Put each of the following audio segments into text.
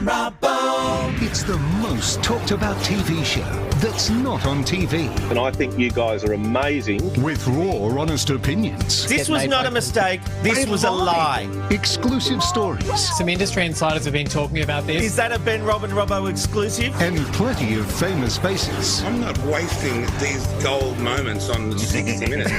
Robbo. It's the most talked about TV show that's not on TV. And I think you guys are amazing. With raw, honest opinions. This was not a mistake. This was a lie. Exclusive stories. Some industry insiders have been talking about this. Is that a Ben Robin Robbo exclusive? And plenty of famous faces. I'm not wasting these gold moments on 60 Minutes.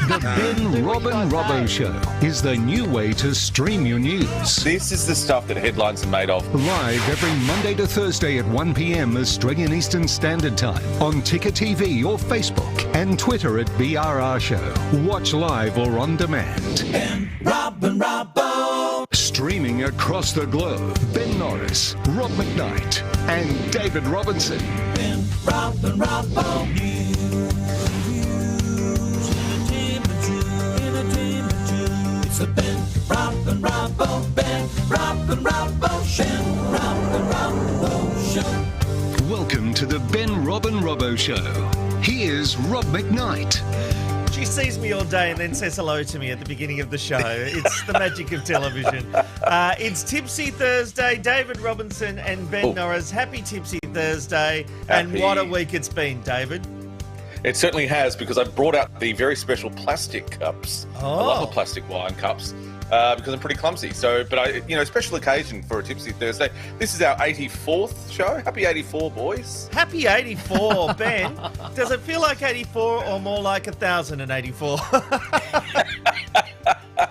The Ben Robin Robbo Show is the new way to stream your news. This is the stuff that headlines are made of. Live every Monday to Thursday at 1 p.m. Australian Eastern Standard Time on Ticker TV or Facebook and Twitter at BRR Show. Watch live or on demand. Ben Robin Robbo. Streaming across the globe, Ben Norris, Rob McKnight and David Robinson. Ben Robin Robbo News. It's the Ben Robin Robbo Show. Ben Robin Robbo Show. Welcome to the Ben Robin Robbo Show. Here's Rob McKnight. She sees me all day and then says hello to me at the beginning of the show. It's the magic of television. It's Tipsy Thursday. David Robinson and Ben Norris. Happy Tipsy Thursday. And what a week it's been, David. It certainly has, because I've brought out the very special plastic cups. I love the plastic wine cups because I'm pretty clumsy. So, but special occasion for a Tipsy Thursday. This is our 84th show. Happy 84, boys. Happy 84, Ben. Does it feel like 84 or more like 1,084?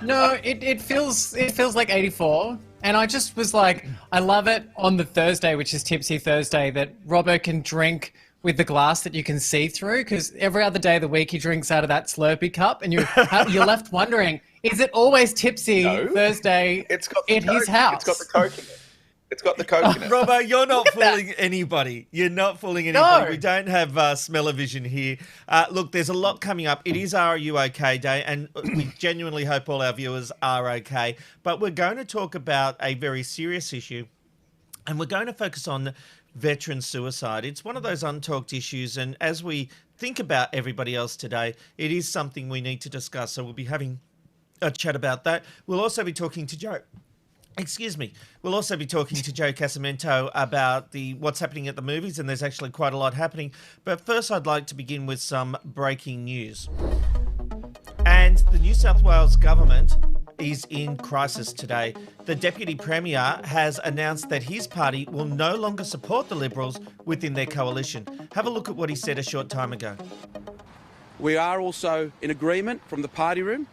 No, it feels like 84. And I just was like, I love it on the Thursday, which is Tipsy Thursday, that Robbo can drink with the glass that you can see through, because every other day of the week he drinks out of that Slurpee cup, and you're left wondering, is it always Tipsy Thursday in his house? It's got the Coke in it. It's got the Coke in it. Robbo, you're not fooling anybody. You're not fooling anybody. No. We don't have smell-o-vision here. Look, there's a lot coming up. It is Are You OK Day, and we genuinely hope all our viewers are okay. But we're going to talk about a very serious issue, and we're going to focus on veteran suicide. It's one of those untalked issues, and as we think about everybody else today, it is something we need to discuss. So we'll be having a chat about that. We'll also be talking to Joe. We'll also be talking to Joe Casamento about what's happening at the movies, and there's actually quite a lot happening. But first, I'd like to begin with some breaking news. And the New South Wales government is in crisis today. The Deputy Premier has announced that his party will no longer support the Liberals within their coalition. Have a look at what he said a short time ago. We are also in agreement from the party room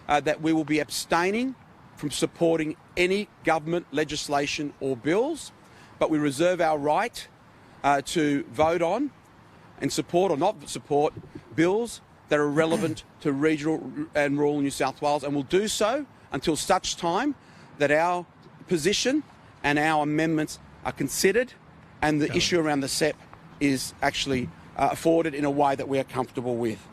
that we will be abstaining from supporting any government legislation or bills, but we reserve our right to vote on and support or not support bills that are relevant to regional and rural New South Wales, and will do so until such time that our position and our amendments are considered and the issue around the SEP is actually afforded in a way that we are comfortable with.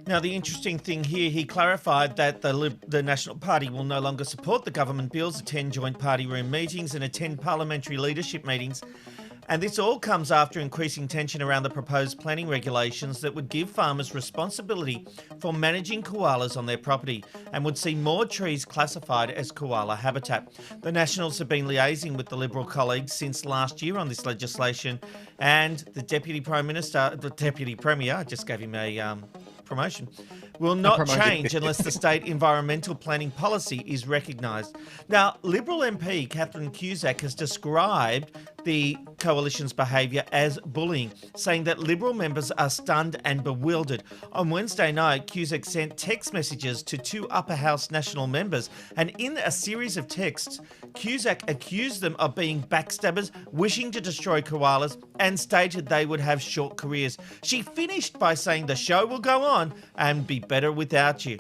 Now, the interesting thing here, he clarified that the National Party will no longer support the government bills, attend joint party room meetings and attend parliamentary leadership meetings. And this all comes after increasing tension around the proposed planning regulations that would give farmers responsibility for managing koalas on their property and would see more trees classified as koala habitat. The Nationals have been liaising with the Liberal colleagues since last year on this legislation, and the Deputy Premier, I just gave him a promotion, will not change unless the state environmental planning policy is recognised. Now, Liberal MP Catherine Cusack has described the coalition's behaviour as bullying, saying that Liberal members are stunned and bewildered. On Wednesday night, Cusack sent text messages to two Upper House National members, and in a series of texts, Cusack accused them of being backstabbers, wishing to destroy koalas, and stated they would have short careers. She finished by saying the show will go on and be better without you.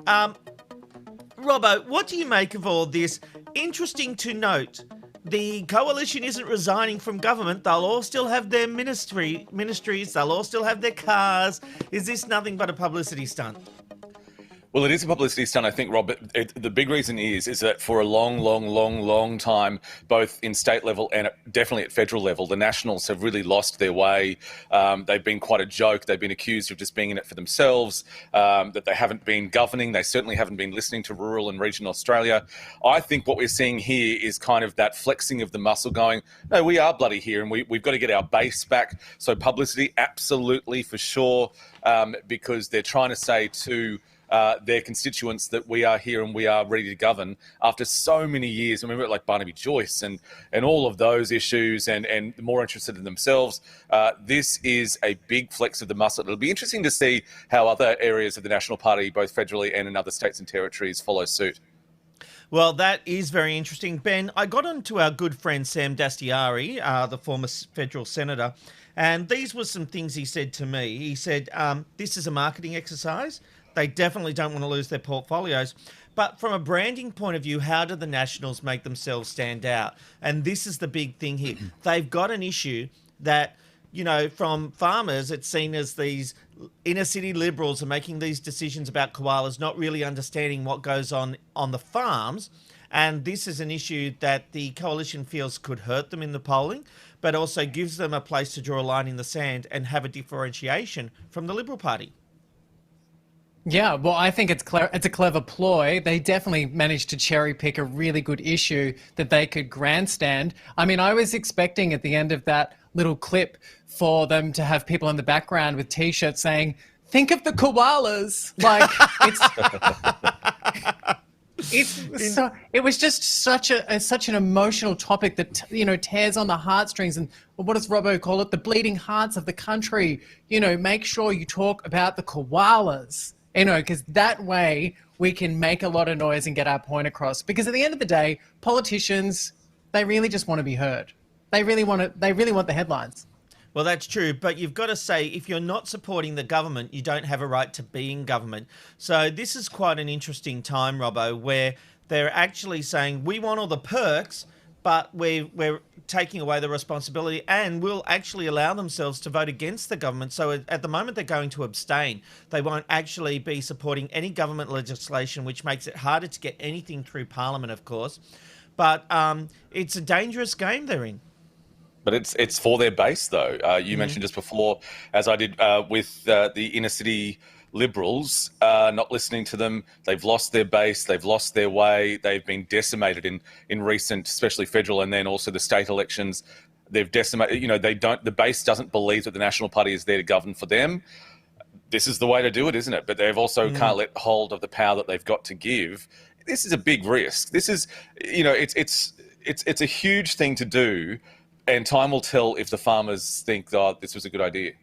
Robbo, what do you make of all this? Interesting to note, the coalition isn't resigning from government. They'll all still have their ministries. They'll all still have their cars. Is this nothing but a publicity stunt? Well, it is a publicity stunt, I think, Rob. But the big reason is that for a long time, both in state level and definitely at federal level, the Nationals have really lost their way. They've been quite a joke. They've been accused of just being in it for themselves, that they haven't been governing. They certainly haven't been listening to rural and regional Australia. I think what we're seeing here is kind of that flexing of the muscle going, no, we are bloody here and we've got to get our base back. So publicity, absolutely, for sure, because they're trying to say to their constituents that we are here and we are ready to govern after so many years. I remember like Barnaby Joyce and all of those issues and more interested in themselves. This is a big flex of the muscle. It'll be interesting to see how other areas of the National Party, both federally and in other states and territories, follow suit. Well, that is very interesting. Ben, I got on to our good friend Sam Dastyari, the former federal senator, and these were some things he said to me. He said, this is a marketing exercise. They definitely don't want to lose their portfolios. But from a branding point of view, how do the Nationals make themselves stand out? And this is the big thing here. They've got an issue that, you know, from farmers, it's seen as these inner city liberals are making these decisions about koalas, not really understanding what goes on the farms. And this is an issue that the coalition feels could hurt them in the polling, but also gives them a place to draw a line in the sand and have a differentiation from the Liberal Party. Yeah, well, I think it's a clever ploy. They definitely managed to cherry pick a really good issue that they could grandstand. I mean, I was expecting at the end of that little clip for them to have people in the background with T-shirts saying, "Think of the koalas." Like, it was just such an emotional topic that, you know, tears on the heartstrings. And what does Robbo call it? The bleeding hearts of the country. You know, make sure you talk about the koalas. You know, because that way we can make a lot of noise and get our point across. Because at the end of the day, politicians, they really just want to be heard. They really want the headlines. Well, that's true, but you've got to say, if you're not supporting the government, you don't have a right to be in government. So this is quite an interesting time, Robbo, where they're actually saying, we want all the perks, but we're taking away the responsibility, and will actually allow themselves to vote against the government. So at the moment, they're going to abstain. They won't actually be supporting any government legislation, which makes it harder to get anything through Parliament, of course. But it's a dangerous game they're in. But it's for their base, though. You mentioned just before, as I did with the inner city Liberals, not listening to them. They've lost their base. They've lost their way. They've been decimated in recent, especially federal, and then also the state elections. They've decimated. You know, the base doesn't believe that the National Party is there to govern for them. This is the way to do it, isn't it? But they've also can't let hold of the power that they've got to give. This is a big risk. This is, you know, it's a huge thing to do. And time will tell if the farmers think, oh, this was a good idea.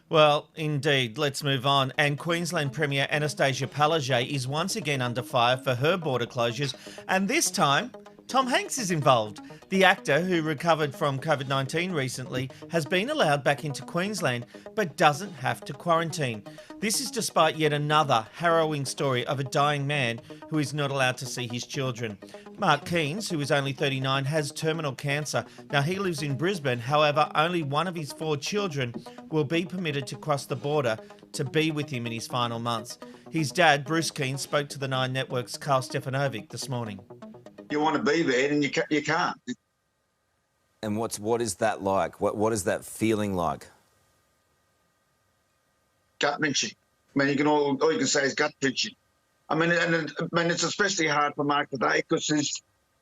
Well, indeed. Let's move on. And Queensland Premier Anastasia Palaszczuk is once again under fire for her border closures. And this time, Tom Hanks is involved. The actor, who recovered from COVID-19 recently, has been allowed back into Queensland, but doesn't have to quarantine. This is despite yet another harrowing story of a dying man who is not allowed to see his children. Mark Keynes, who is only 39, has terminal cancer. Now, he lives in Brisbane. However, only one of his 4 children will be permitted to cross the border to be with him in his final months. His dad, Bruce Keynes, spoke to the Nine Network's Carl Stefanovic this morning. You want to be there and you can't. And what is that like? What is that feeling like? Gut wrenching. I mean, all you can say is gut wrenching. I mean, it's especially hard for Mark today because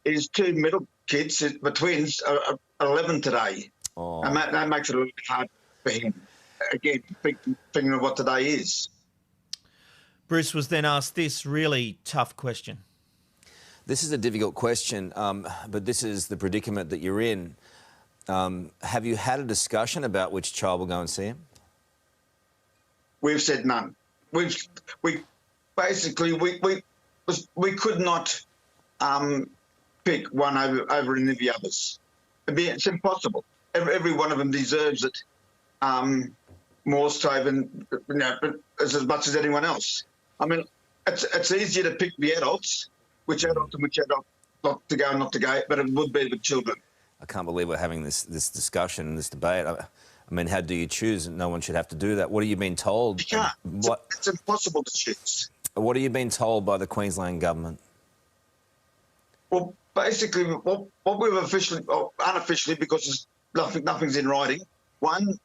his 2 middle kids, the twins, are 11 today. Oh. And that makes it a little bit hard for him. Again, thinking of what today is. Bruce was then asked this really tough question. This is a difficult question, but this is the predicament that you're in. Have you had a discussion about which child will go and see him? We've said none. We could not pick one over any of the others. It's impossible. Every one of them deserves it more so than, you know, as much as anyone else. I mean, it's easier to pick the adults, which adult and which adult not to go and not to go, but it would be the children. I can't believe we're having this discussion and this debate. I mean, how do you choose? No one should have to do that. What are you being told? You can't. It's impossible to choose. What have you been told by the Queensland government? Well, basically, what we've officially, or unofficially, because nothing's in writing. One,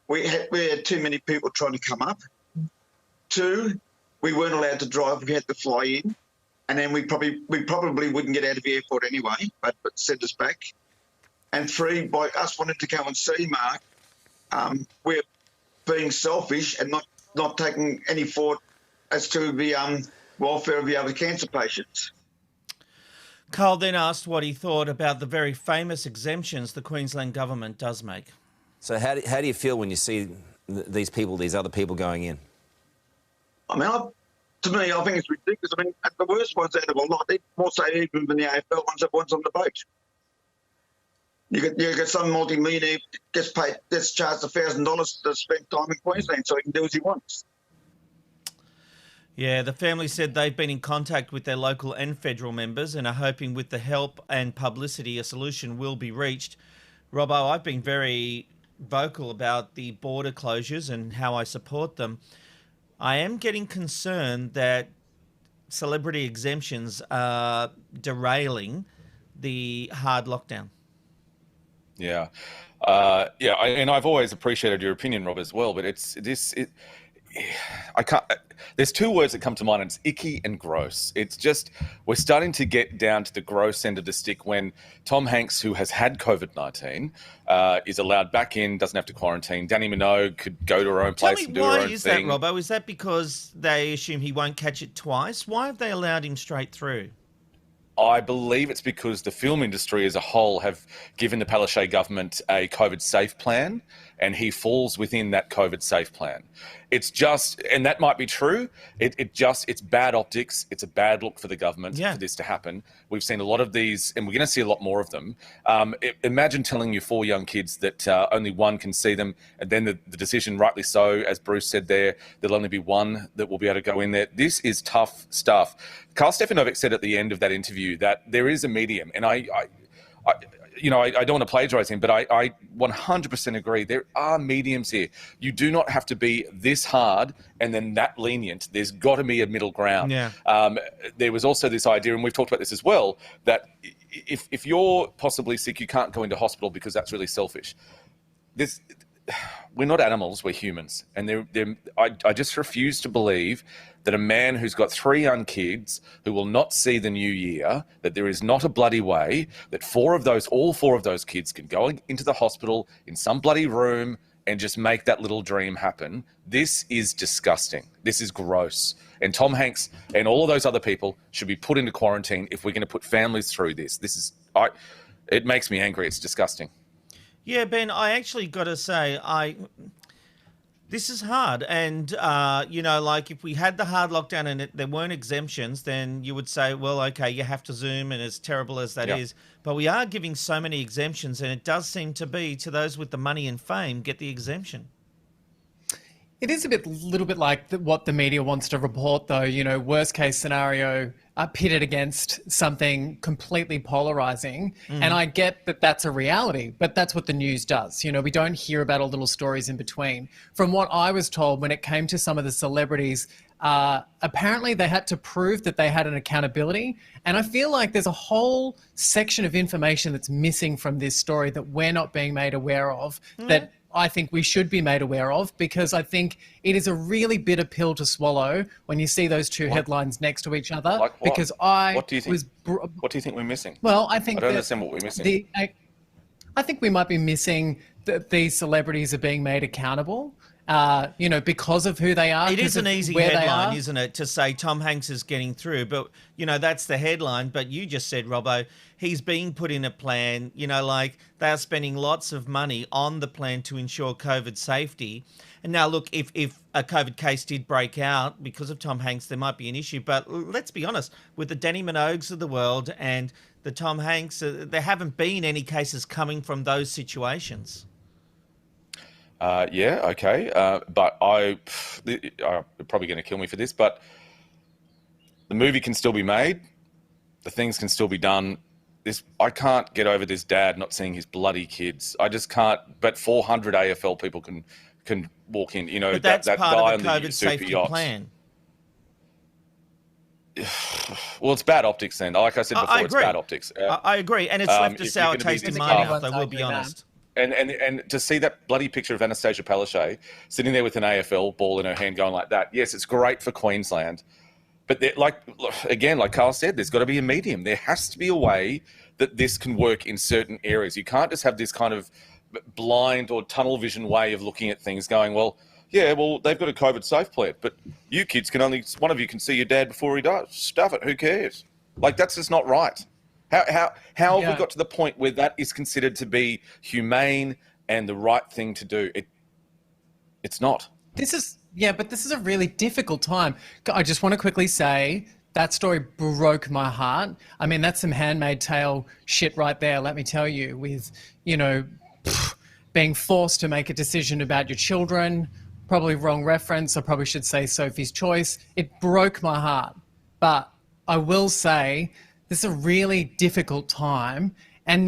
we had too many people trying to come up. Two, we weren't allowed to drive; we had to fly in, and then we probably wouldn't get out of the airport anyway, but sent us back. And three, by us wanting to go and see Mark, we're being selfish and not taking any thought as to the welfare of the other cancer patients. Carl then asked what he thought about the very famous exemptions the Queensland government does make. So how do you feel when you see these other people going in? I mean, to me, I think it's ridiculous. I mean, the worst ones out of a lot, they more so even than the AFL ones that ones on the boat. You get some multi-millionaire gets charged $1,000 to spend time in Queensland so he can do as he wants. Yeah, the family said they've been in contact with their local and federal members and are hoping with the help and publicity a solution will be reached. Robbo, I've been very vocal about the border closures and how I support them. I am getting concerned that celebrity exemptions are derailing the hard lockdown. Yeah. And I've always appreciated your opinion, Rob, as well, but I can't. There's two words that come to mind, and it's icky and gross. It's just, we're starting to get down to the gross end of the stick when Tom Hanks, who has had COVID-19, is allowed back in, doesn't have to quarantine. Danny Minogue could go to her own place and do her own thing. Why is that, Robbo? Is that because they assume he won't catch it twice? Why have they allowed him straight through? I believe it's because the film industry as a whole have given the Palaszczuk government a COVID safe plan, and he falls within that COVID safe plan. It's just, and that might be true, it's bad optics. It's a bad look for the government for this to happen. We've seen a lot of these, and we're going to see a lot more of them. Imagine telling your 4 young kids that only one can see them, and then the decision, rightly so, as Bruce said there, there'll only be one that will be able to go in there. This is tough stuff. Karl Stefanovic said at the end of that interview that there is a medium, and I don't want to plagiarize him, but I 100% agree. There are mediums here. You do not have to be this hard and then that lenient. There's got to be a middle ground. Yeah. There was also this idea, and we've talked about this as well, that if you're possibly sick, you can't go into hospital because that's really selfish. We're not animals, we're humans. And I just refuse to believe that a man who's got 3 young kids who will not see the new year, that there is not a bloody way that all four of those kids can go into the hospital in some bloody room and just make that little dream happen. This is disgusting. This is gross. And Tom Hanks and all of those other people should be put into quarantine if we're going to put families through this. It makes me angry. It's disgusting. Yeah, Ben, I actually got to say, this is hard. And, like if we had the hard lockdown and there weren't exemptions, then you would say, well, okay, you have to Zoom, and as terrible as that is. But we are giving so many exemptions, and it does seem to be to those with the money and fame get the exemption. It is a little bit like what the media wants to report, though. Worst case scenario, pitted against something completely polarizing. And I get that that's a reality, but that's what the news does. We don't hear about all little stories in between. From what I was told, when it came to some of the celebrities, apparently they had to prove that they had an accountability. And I feel like there's a whole section of information that's missing from this story that we're not being made aware of, that I think we should be made aware of, because I think it is a really bitter pill to swallow when you see those two headlines next to each other. Like what? Because what do you think? What do you think we're missing? Well, I don't understand what we're missing. I think we might be missing that these celebrities are being made accountable. Because of who they are. It is an easy headline, isn't it, to say Tom Hanks is getting through. But, that's the headline. But you just said, Robbo, he's being put in a plan, like they are spending lots of money on the plan to ensure COVID safety. And now, look, if a COVID case did break out because of Tom Hanks, there might be an issue. But let's be honest, with the Danny Minogues of the world and the Tom Hanks, there haven't been any cases coming from those situations. Okay. But you're probably going to kill me for this, but the movie can still be made. The things can still be done. I can't get over this dad not seeing his bloody kids. I just can't. But 400 AFL people can walk in. But that's that part guy of the on COVID super safety yacht. plan. Well, it's bad optics then. Like I said before, it's bad optics. I agree, and it's left a sour taste in my mouth, I will be honest. And to see that bloody picture of Anastasia Palaszczuk sitting there with an AFL ball in her hand going like that, yes, it's great for Queensland. But like Carl said, there's got to be a medium. There has to be a way that this can work in certain areas. You can't just have this kind of blind or tunnel vision way of looking at things going, well, yeah, well, they've got a COVID safe plan, but you kids one of you can see your dad before he dies. Stuff it. Who cares? Like, that's just not right. How have we got to the point where that is considered to be humane and the right thing to do? It's not. But this is a really difficult time. I just want to quickly say that story broke my heart. I mean, that's some Handmaid's Tale shit right there, let me tell you, with, being forced to make a decision about your children. Probably wrong reference. I probably should say Sophie's Choice. It broke my heart. But I will say this is a really difficult time. And,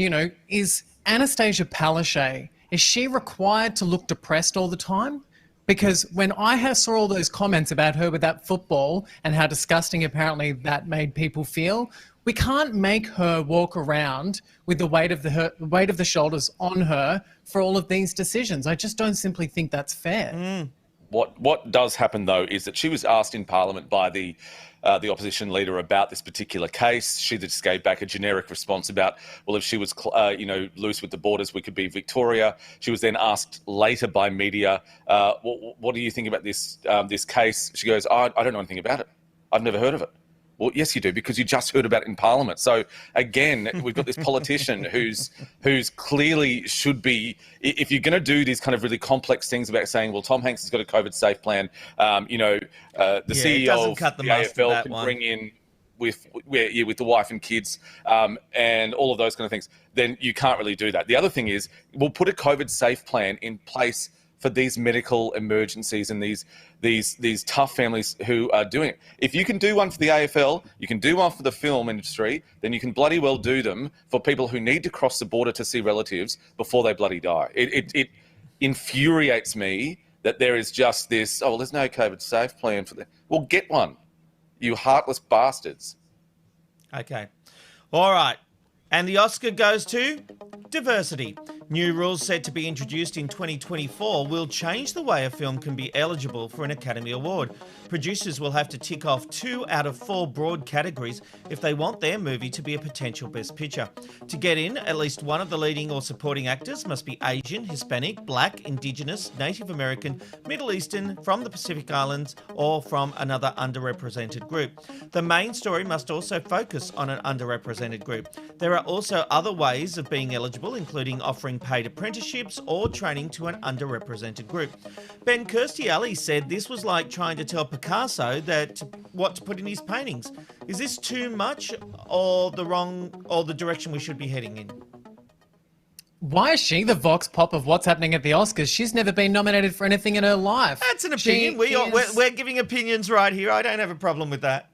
is Anastasia Palaszczuk, is she required to look depressed all the time? Because when I saw all those comments about her with that football and how disgusting apparently that made people feel, we can't make her walk around with the weight of the shoulders on her for all of these decisions. I just don't simply think that's fair. What does happen, though, is that she was asked in Parliament by the opposition leader about this particular case. She just gave back a generic response about, well, if she was, loose with the borders, we could be Victoria. She was then asked later by media, what do you think about this case? She goes, I don't know anything about it. I've never heard of it. Well, yes, you do, because you just heard about it in Parliament. So again, we've got this politician who's clearly should be, if you're going to do these kind of really complex things about saying, well, Tom Hanks has got a COVID safe plan, the CEO of the AFL can bring in with the wife and kids and all of those kind of things, then you can't really do that. The other thing is, we'll put a COVID safe plan in place for these medical emergencies and these tough families who are doing it. If you can do one for the AFL, you can do one for the film industry, then you can bloody well do them for people who need to cross the border to see relatives before they bloody die. It infuriates me that there is just this, oh, well, there's no COVID safe plan for them. Well, get one, you heartless bastards. Okay. All right. And the Oscar goes to diversity. New rules set to be introduced in 2024 will change the way a film can be eligible for an Academy Award. Producers will have to tick off 2 out of 4 broad categories if they want their movie to be a potential Best Picture. To get in, at least one of the leading or supporting actors must be Asian, Hispanic, Black, Indigenous, Native American, Middle Eastern, from the Pacific Islands, or from another underrepresented group. The main story must also focus on an underrepresented group. There are also other ways of being eligible, including offering paid apprenticeships or training to an underrepresented group. Ben Kirstie said this was like trying to tell Picasso what to put in his paintings. Is this too much or the direction we should be heading in? Why is she the vox pop of what's happening at the Oscars? She's never been nominated for anything in her life. That's an opinion. We're giving opinions right here. I don't have a problem with that.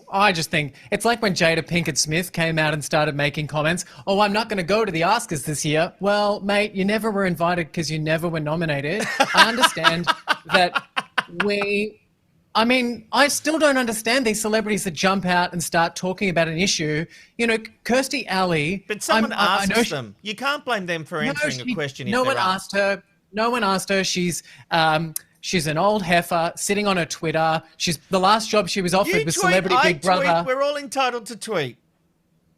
I just think it's like when Jada Pinkett Smith came out and started making comments, oh, I'm not going to go to the Oscars this year. Well, mate, you never were invited because you never were nominated. I understand that I still don't understand these celebrities that jump out and start talking about an issue. Kirstie Alley. But someone asks them. You can't blame them for answering a question. No one asked her. No one asked her. She's an old heifer sitting on her Twitter. The last job she was offered was Celebrity Big Brother. We're all entitled to tweet.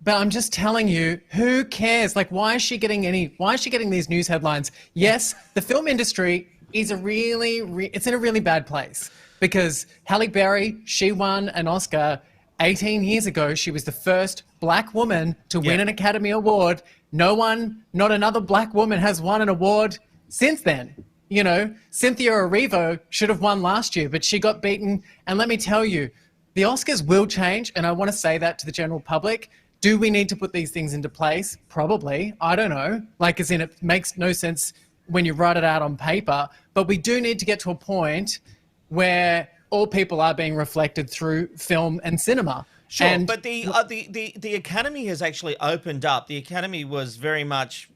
But I'm just telling you, who cares? Like, why is she getting these news headlines? Yes, the film industry is it's in a really bad place because Halle Berry, she won an Oscar 18 years ago. She was the first Black woman to win an Academy Award. Not another Black woman has won an award since then. Cynthia Erivo should have won last year, but she got beaten. And let me tell you, the Oscars will change, and I want to say that to the general public. Do we need to put these things into place? Probably. I don't know. As in, it makes no sense when you write it out on paper. But we do need to get to a point where all people are being reflected through film and cinema. Sure, but the Academy has actually opened up. The Academy was very much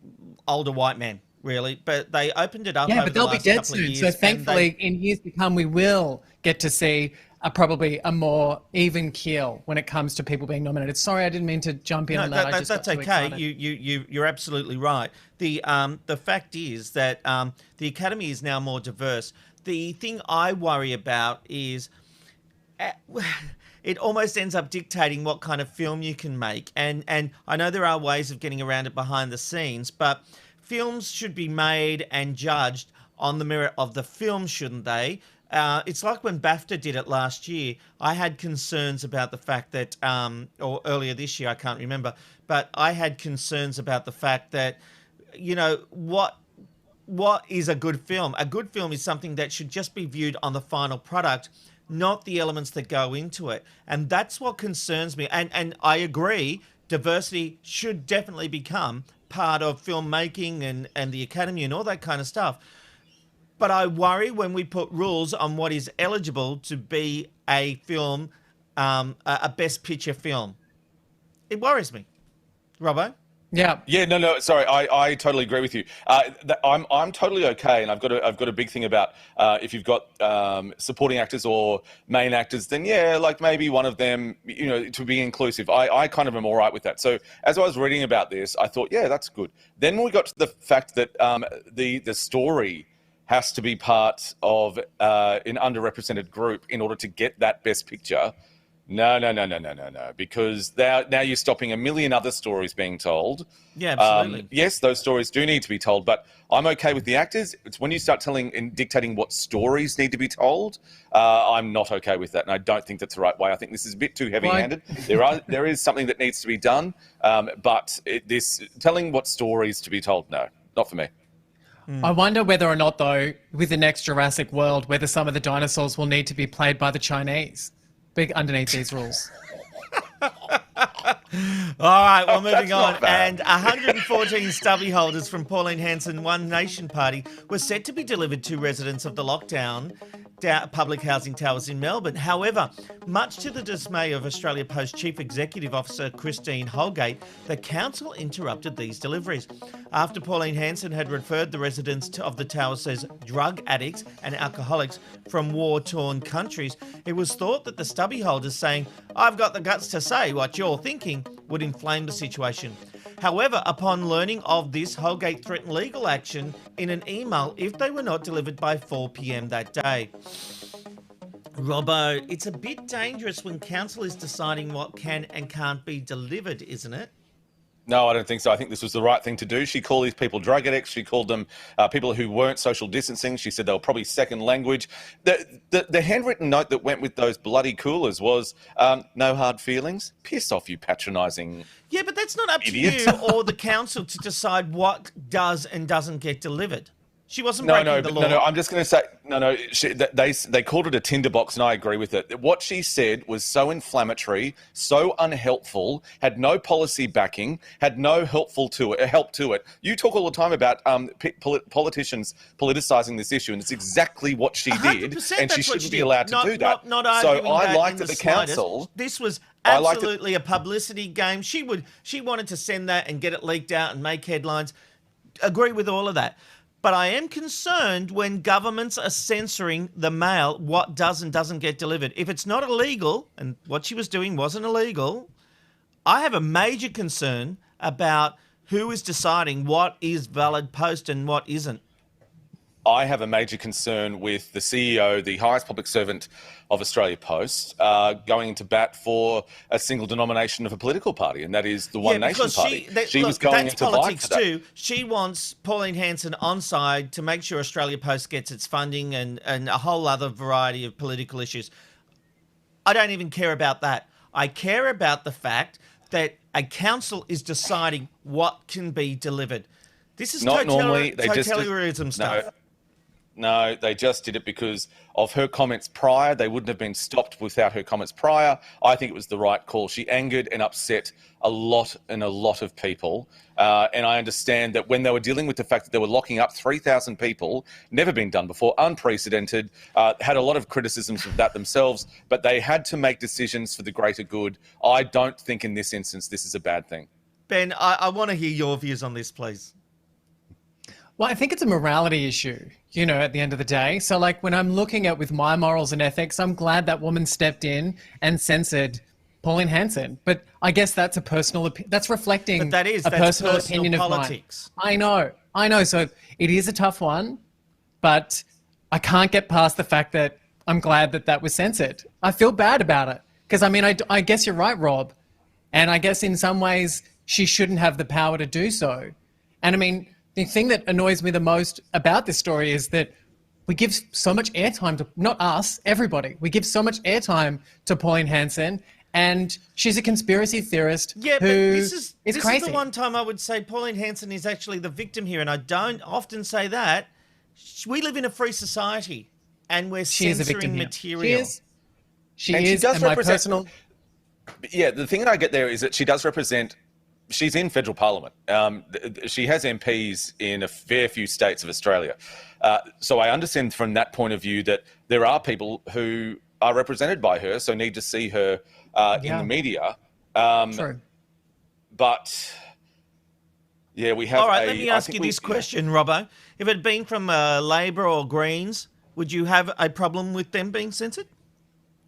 older white men. Really, but they opened it up. Yeah, but they'll be dead soon. So thankfully, in years to come, we will get to see probably a more even keel when it comes to people being nominated. Sorry, I didn't mean to jump in on that. I just that's got too okay. excited. You're absolutely right. The fact is that the Academy is now more diverse. The thing I worry about is it almost ends up dictating what kind of film you can make. And I know there are ways of getting around it behind the scenes, but films should be made and judged on the merit of the film, shouldn't they? It's like when BAFTA did it last year. I had concerns about the fact that, or earlier this year, I can't remember, but I had concerns about the fact that, you know, what is a good film? A good film is something that should just be viewed on the final product, not the elements that go into it. And that's what concerns me. And I agree, diversity should definitely become part of filmmaking and the Academy and all that kind of stuff. But I worry when we put rules on what is eligible to be a film, a Best Picture film. It worries me. Robbo? Yeah. Yeah, no, sorry, I totally agree with you. I'm totally okay, and I've got a big thing about if you've got supporting actors or main actors, then yeah, like maybe one of them, you know, to be inclusive. I kind of am all right with that. So as I was reading about this, I thought, yeah, that's good. Then when we got to the fact that the story has to be part of an underrepresented group in order to get that Best Picture. No, because now you're stopping a million other stories being told. Yeah, absolutely. Yes, those stories do need to be told, but I'm okay with the actors. It's when you start telling and dictating what stories need to be told, I'm not okay with that, and I don't think that's the right way. I think this is a bit too heavy-handed. There is something that needs to be done, but this telling what stories to be told, no, not for me. I wonder whether or not, though, with the next Jurassic World, whether some of the dinosaurs will need to be played by the Chinese. Big underneath these rules. All right, well, moving on. And 114 stubby holders from Pauline Hanson One Nation Party were set to be delivered to residents of the lockdown public housing towers in Melbourne. However, much to the dismay of Australia Post Chief Executive Officer Christine Holgate, the council interrupted these deliveries. After Pauline Hanson had referred the residents of the towers as drug addicts and alcoholics from war-torn countries, it was thought that the stubby holders saying, "I've got the guts to say what you're thinking," would inflame the situation. However, upon learning of this, Holgate threatened legal action in an email if they were not delivered by 4 p.m. that day. Robbo, it's a bit dangerous when council is deciding what can and can't be delivered, isn't it? No, I don't think so. I think this was the right thing to do. She called these people drug addicts. She called them people who weren't social distancing. She said they were probably second language. The handwritten note that went with those bloody coolers was, no hard feelings. Piss off, you patronising Yeah, but that's not up idiot. to you or the council to decide what does and doesn't get delivered. She wasn't breaking the law. No, I'm just going to say, they called it a tinderbox, and I agree with it. What she said was so inflammatory, so unhelpful, had no policy backing, had no help to it. You talk all the time about politicians politicising this issue, and it's exactly what she did, and she shouldn't be allowed to do that. Not so arguing I that liked in that the slightest. council. This was absolutely a publicity game. She wanted to send that and get it leaked out and make headlines. Agree with all of that. But I am concerned when governments are censoring the mail, what does and doesn't get delivered. If it's not illegal, and what she was doing wasn't illegal, I have a major concern about who is deciding what is valid post and what isn't. I have a major concern with the CEO, the highest public servant of Australia Post, going into bat for a single denomination of a political party, and that is the One Nation Party. She was going into politics today. too. She wants Pauline Hanson on side to make sure Australia Post gets its funding and a whole other variety of political issues. I don't even care about that. I care about the fact that a council is deciding what can be delivered. This is Not normally. They totalitarianism stuff. No, they just did it because of her comments prior. They wouldn't have been stopped without her comments prior. I think it was the right call. She angered and upset a lot of people. And I understand that when they were dealing with the fact that they were locking up 3,000 people, never been done before, unprecedented, had a lot of criticisms of that themselves, but they had to make decisions for the greater good. I don't think in this instance this is a bad thing. Ben, I want to hear your views on this, please. Well, I think it's a morality issue, at the end of the day. So, like, when I'm looking at with my morals and ethics, I'm glad that woman stepped in and censored Pauline Hanson. But I guess that's a personal that's reflecting that's personal opinion politics. of mine. I know. So it is a tough one, but I can't get past the fact that I'm glad that was censored. I feel bad about it because, I guess you're right, Rob. And I guess in some ways she shouldn't have the power to do so. And the thing that annoys me the most about this story is that we give so much airtime to, not us, everybody. We give so much airtime to Pauline Hanson, and she's a conspiracy theorist Yeah, but who this is crazy. the one time I would say Pauline Hanson is actually the victim here, and I don't often say that. We live in a free society, and we're She is a victim censoring here. material. She And she is, does and my represent- personal... Yeah, the thing that I get there is that she does represent. She's in federal parliament. She has MPs in a fair few states of Australia. So I understand from that point of view that there are people who are represented by her, so need to see her in the media. True. But yeah, we have. All right, let me ask you this question, Robbo. If it had been from Labor or Greens, would you have a problem with them being censored?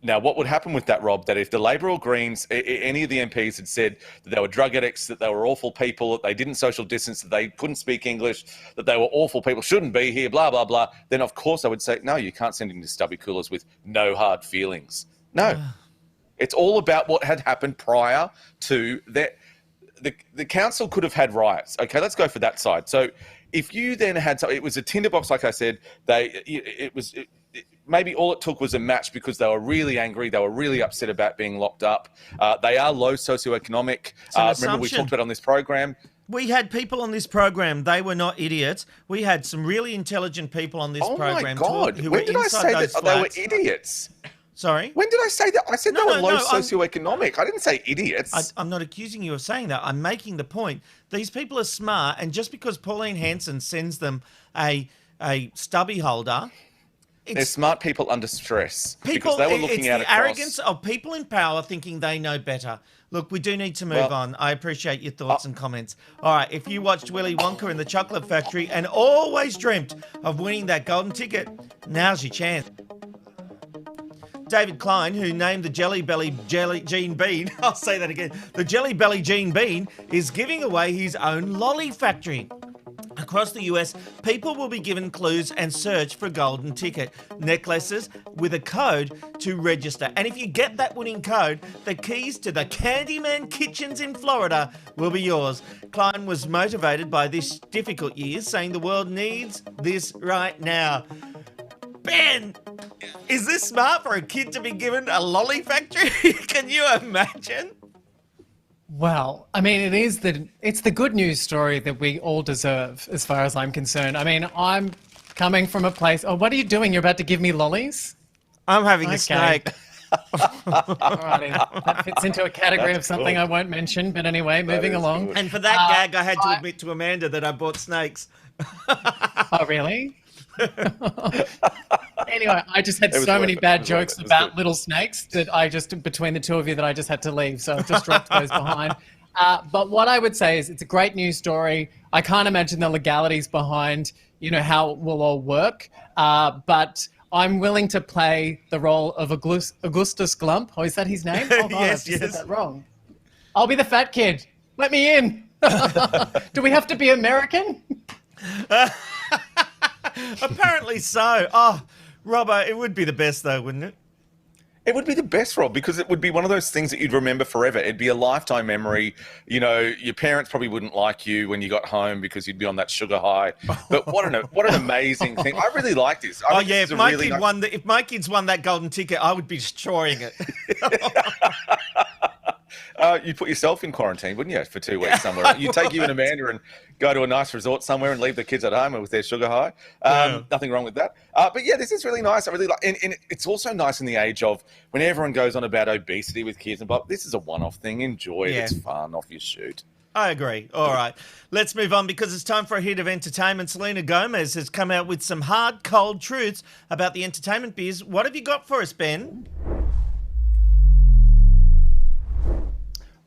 Now, what would happen with that, Rob, that if the Labor or Greens, any of the MPs had said that they were drug addicts, that they were awful people, that they didn't social distance, that they couldn't speak English, that they were awful people, shouldn't be here, blah, blah, blah, then of course I would say, no, you can't send him to stubby coolers with no hard feelings. No. It's all about what had happened prior to that. The council could have had riots. Okay, let's go for that side. So if you then had, it was a tinderbox, like I said, maybe all it took was a match because they were really angry. They were really upset about being locked up. They are low socioeconomic. Remember we talked about on this program. We had people on this program. They were not idiots. We had some really intelligent people on this program. Oh, my God. Who When were did I inside say those that they were flats. idiots? Sorry? When did I say that? I said they were low I'm- socioeconomic. I didn't say idiots. I'm not accusing you of saying that. I'm making the point. These people are smart, and just because Pauline Hanson sends them a stubby holder... They're smart people under stress People, because they were looking it's at the arrogance of people in power thinking they know better. Look, we do need to move on. I appreciate your thoughts and comments. All right, if you watched Willy Wonka and the Chocolate Factory and always dreamt of winning that golden ticket, now's your chance. David Klein, who named the Jelly Belly Gene Bean, I'll say that again, the Jelly Belly Gene Bean, is giving away his own lolly factory. Across the US, people will be given clues and search for a golden ticket, necklaces with a code to register. And if you get that winning code, the keys to the Candyman Kitchens in Florida will be yours. Klein was motivated by this difficult year, saying the world needs this right now. Ben, is this smart for a kid to be given a lolly factory? Can you imagine? Well, it's the good news story that we all deserve, as far as I'm concerned. I'm coming from a place... Oh, what are you doing? You're about to give me lollies? I'm having a snake. Alrighty. That fits into a category of something I won't mention. But anyway, moving along. And for that gag, I had to admit to Amanda that I bought snakes. Oh, really? Anyway, I just had so many bad jokes about little snakes that between the two of you, that I just had to leave. So I've just dropped those behind. But what I would say is it's a great news story. I can't imagine the legalities behind, how it will all work. But I'm willing to play the role of Augustus Glump. Oh, is that his name? Oh, God, Yes, I've just said yes. that wrong. I'll be the fat kid. Let me in. Do we have to be American? Apparently so. Oh, Robbo, it would be the best though, wouldn't it? It would be the best, Rob, because it would be one of those things that you'd remember forever. It'd be a lifetime memory. Your parents probably wouldn't like you when you got home because you'd be on that sugar high. But what an amazing thing! I really like this. If my kids won that golden ticket, I would be destroying it. You'd put yourself in quarantine, wouldn't you, for 2 weeks somewhere? You'd take you and Amanda and go to a nice resort somewhere and leave the kids at home with their sugar high. Nothing wrong with that. But yeah, this is really nice. I really like, and it's also nice in the age of when everyone goes on about obesity with kids and blah. This is a one-off thing. Enjoy it. It's fun. Off your shoot. I agree. All right. Let's move on because it's time for a hit of entertainment. Selena Gomez has come out with some hard, cold truths about the entertainment biz. What have you got for us, Ben?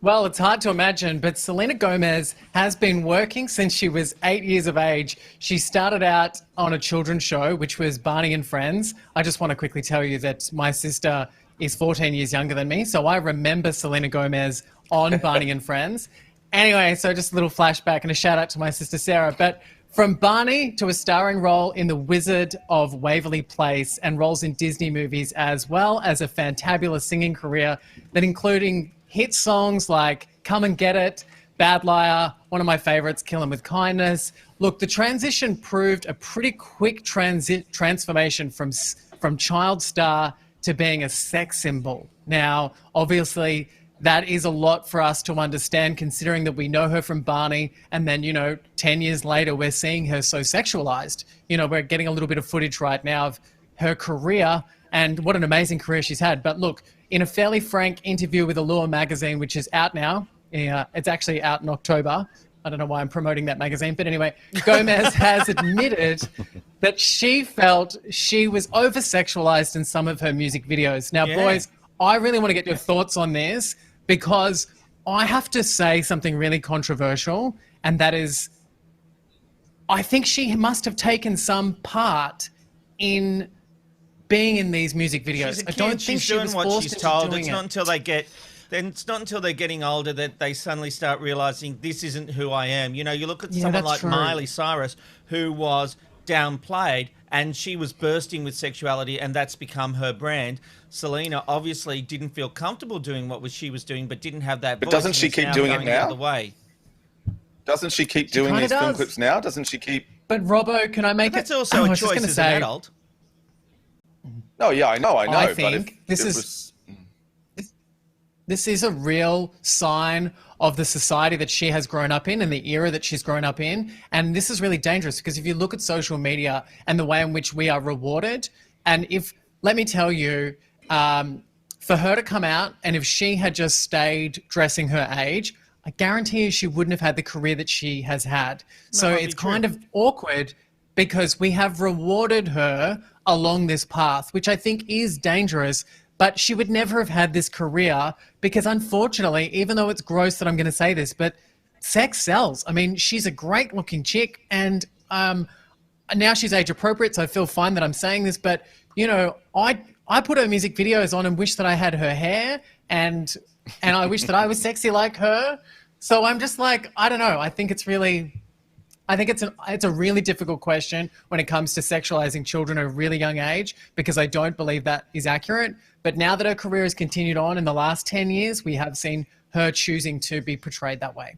Well, it's hard to imagine, but Selena Gomez has been working since she was 8 years of age. She started out on a children's show, which was Barney and Friends. I just want to quickly tell you that my sister is 14 years younger than me, so I remember Selena Gomez on Barney and Friends. Anyway, so just a little flashback and a shout out to my sister Sarah. But from Barney to a starring role in The Wizard of Waverly Place and roles in Disney movies, as well as a fantabulous singing career that including hit songs like Come and Get It, Bad Liar, one of my favorites, Kill 'Em With Kindness. Look, the transition proved a pretty quick transformation from child star to being a sex symbol. Now, obviously, that is a lot for us to understand, considering that we know her from Barney, and then, 10 years later, we're seeing her so sexualized. We're getting a little bit of footage right now of her career, and what an amazing career she's had. But look, in a fairly frank interview with Allure magazine, which is out now, it's actually out in October. I don't know why I'm promoting that magazine, but anyway, Gomez has admitted that she felt she was over-sexualized in some of her music videos. Now, boys, I really want to get your thoughts on this, because I have to say something really controversial, and that is, I think she must have taken some part in being in these music videos. She's a kid. I don't think she's she doing was what forced she's into told. doing It's it. not until they get. Then it's not until they're getting older that they suddenly start realizing this isn't who I am. You look at someone that's like true. Miley Cyrus, who was downplayed, and she was bursting with sexuality, and that's become her brand. Selena obviously didn't feel comfortable doing what she was doing, but didn't have that. But voice, doesn't and she is keep now doing it going the now? other way. Doesn't she keep doing kinda these film does. clips now? Doesn't she keep... But Robbo, can I make But that's it? also I a was just choice gonna as say, an adult. No, yeah, I know. I but think if this it is- was... This is a real sign of the society that she has grown up in and the era that she's grown up in. And this is really dangerous, because if you look at social media and the way in which we are rewarded, and let me tell you, for her to come out, and if she had just stayed dressing her age, I guarantee you she wouldn't have had the career that she has had. So might be it's true. kind of awkward, because we have rewarded her along this path, which I think is dangerous. But she would never have had this career, because unfortunately, even though it's gross that I'm going to say this, but sex sells. I mean, she's a great looking chick, and now she's age appropriate, so I feel fine that I'm saying this, but I put her music videos on and wish that I had her hair, and I wish that I was sexy like her. So I'm just like, I don't know. I think it's a really difficult question when it comes to sexualizing children at a really young age, because I don't believe that is accurate. But now that her career has continued on in the last 10 years, we have seen her choosing to be portrayed that way.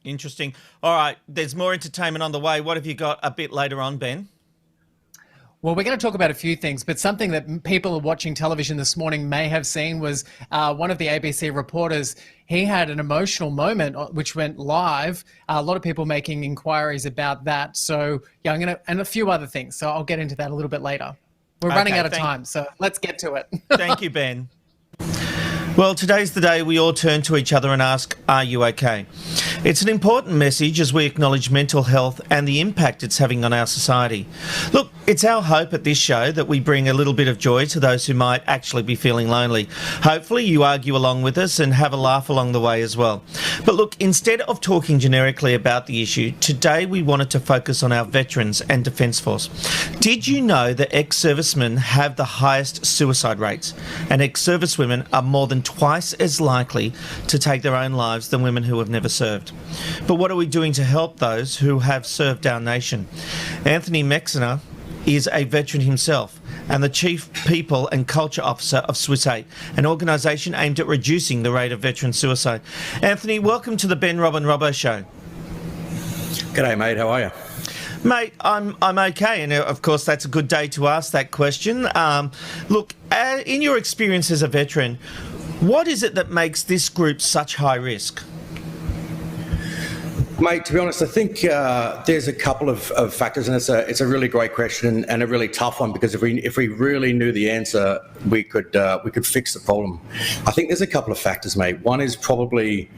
Interesting. All right, there's more entertainment on the way. What have you got a bit later on, Ben? Well, we're going to talk about a few things, but something that people watching television this morning may have seen was one of the ABC reporters. He had an emotional moment which went live. A lot of people making inquiries about that. So, yeah, and a few other things. So I'll get into that a little bit later. We're running out of time, so let's get to it. Thank you, Ben. Well, today's the day we all turn to each other and ask, are you okay? It's an important message as we acknowledge mental health and the impact it's having on our society. Look, it's our hope at this show that we bring a little bit of joy to those who might actually be feeling lonely. Hopefully you argue along with us and have a laugh along the way as well. But look, instead of talking generically about the issue, today we wanted to focus on our veterans and Defence Force. Did you know that ex-servicemen have the highest suicide rates, and ex-servicewomen are more than twice as likely to take their own lives than women who have never served? But what are we doing to help those who have served our nation? Anthony Mexner is a veteran himself and the Chief People and Culture Officer of Swiss8, an organisation aimed at reducing the rate of veteran suicide. Anthony, welcome to the Ben, Rob and Robbo Show. G'day, mate. How are you? Mate, I'm okay, and of course that's a good day to ask that question. Look, in your experience as a veteran, what is it that makes this group such high risk? Mate, to be honest, I think there's a couple of factors, and it's a really great question and a really tough one, because if we really knew the answer, we could fix the problem. I think there's a couple of factors, mate. One is probably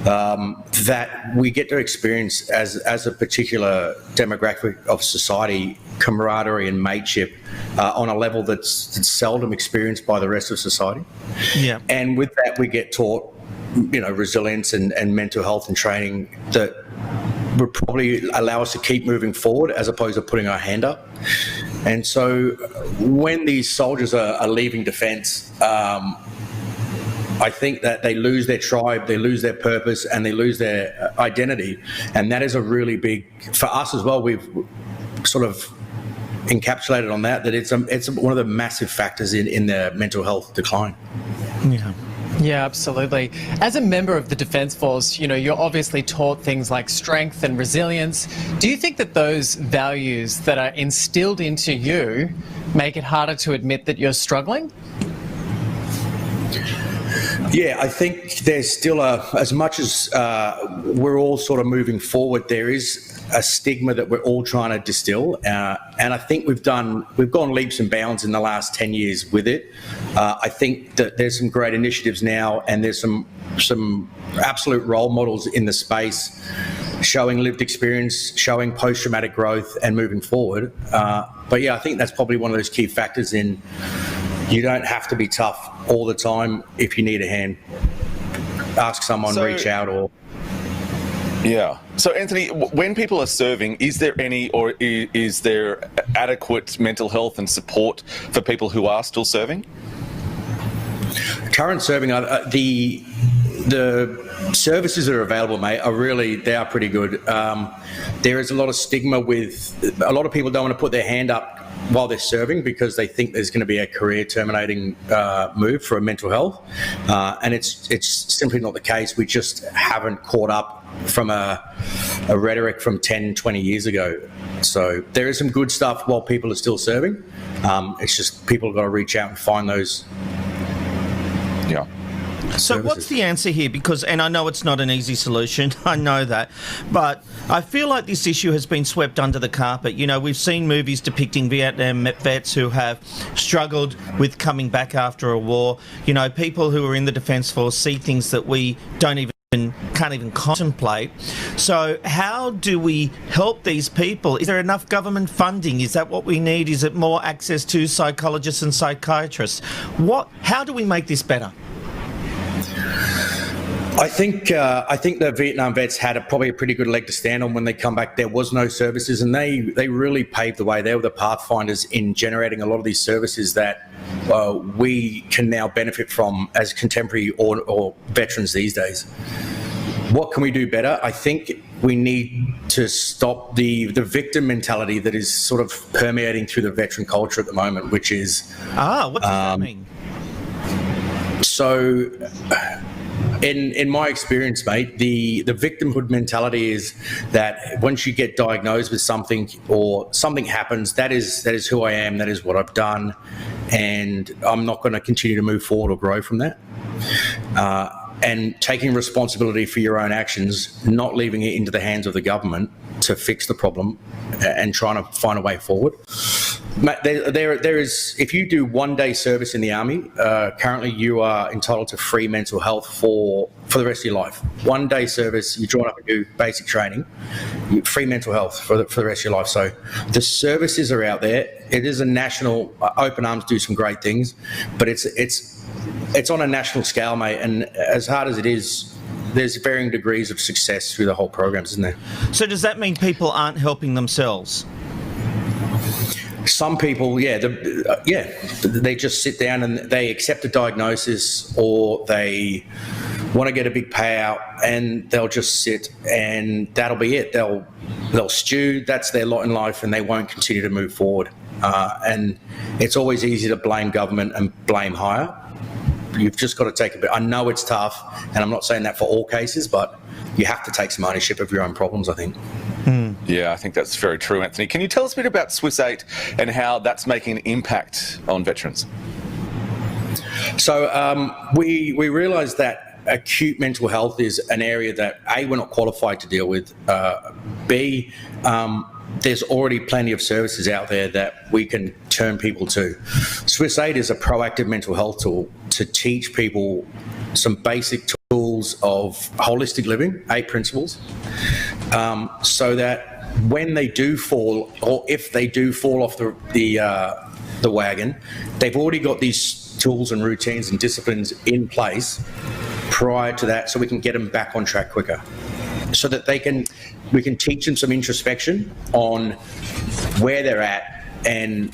that we get to experience as a particular demographic of society camaraderie and mateship on a level that's seldom experienced by the rest of society. Yeah. And with that, we get taught resilience and mental health and training that would probably allow us to keep moving forward as opposed to putting our hand up. And so when these soldiers are leaving defence, I think that they lose their tribe, they lose their purpose, and they lose their identity. And that is a really big, for us as well, we've sort of encapsulated on that it's one of the massive factors in their mental health decline. Yeah, absolutely. As a member of the Defence Force, you're obviously taught things like strength and resilience. Do you think that those values that are instilled into you make it harder to admit that you're struggling? Yeah, I think there's still as much as we're all sort of moving forward, there is a stigma that we're all trying to distill, and I think we've gone leaps and bounds in the last 10 years with it. I think that there's some great initiatives now, and there's some absolute role models in the space showing lived experience, showing post-traumatic growth and moving forward. But yeah, I think that's probably one of those key factors in you don't have to be tough all the time. If you need a hand, ask someone, reach out, or... Yeah. So, Anthony, when people are serving, is there any, or is there adequate mental health and support for people who are still serving? Current serving, the services that are available, mate, they are pretty good. There is a lot of stigma with, a lot of people don't want to put their hand up while they're serving because they think there's going to be a career terminating move for mental health, and it's simply not the case. We just haven't caught up from a rhetoric from 10, 20 years ago. So there is some good stuff while people are still serving. It's just people have got to reach out and find those. Yeah. So services. What's the answer here? Because, and I know it's not an easy solution, I know that, but I feel like this issue has been swept under the carpet. We've seen movies depicting Vietnam vets who have struggled with coming back after a war. People who are in the Defence Force see things that we can't even contemplate. So how do we help these people? Is there enough government funding? Is that what we need? Is it more access to psychologists and psychiatrists? How do we make this better? I think the Vietnam vets had probably a pretty good leg to stand on when they come back. There was no services, and they really paved the way. They were the pathfinders in generating a lot of these services that we can now benefit from as contemporary or veterans these days. What can we do better? I think we need to stop the victim mentality that is sort of permeating through the veteran culture at the moment, which is... what does that mean? So... In my experience, mate, the victimhood mentality is that once you get diagnosed with something or something happens, that is who I am, that is what I've done, and I'm not going to continue to move forward or grow from that. And taking responsibility for your own actions, not leaving it into the hands of the government to fix the problem and trying to find a way forward. There is, if you do 1 day service in the Army, currently you are entitled to free mental health for the rest of your life. 1 day service, you join up and do basic training, free mental health for the rest of your life. So the services are out there. It is a national, Open Arms do some great things, but it's on a national scale, mate, and as hard as it is, there's varying degrees of success through the whole program, isn't there? So does that mean people aren't helping themselves? Some people, they just sit down and they accept a diagnosis, or they want to get a big payout, and they'll just sit and that'll be it. They'll stew. That's their lot in life, and they won't continue to move forward. And it's always easy to blame government and blame hire. You've just got to take a bit. I know it's tough, and I'm not saying that for all cases, but you have to take some ownership of your own problems, I think. Yeah, I think that's very true, Anthony. Can you tell us a bit about Swiss 8 and how that's making an impact on veterans? So we realised that acute mental health is an area that A, we're not qualified to deal with, B, there's already plenty of services out there that we can turn people to. Swiss 8 is a proactive mental health tool to teach people some basic tools of holistic living, 8 principles, so that when they do fall, or if they do fall off the wagon, they've already got these tools and routines and disciplines in place prior to that so we can get them back on track quicker, so that we can teach them some introspection on where they're at, and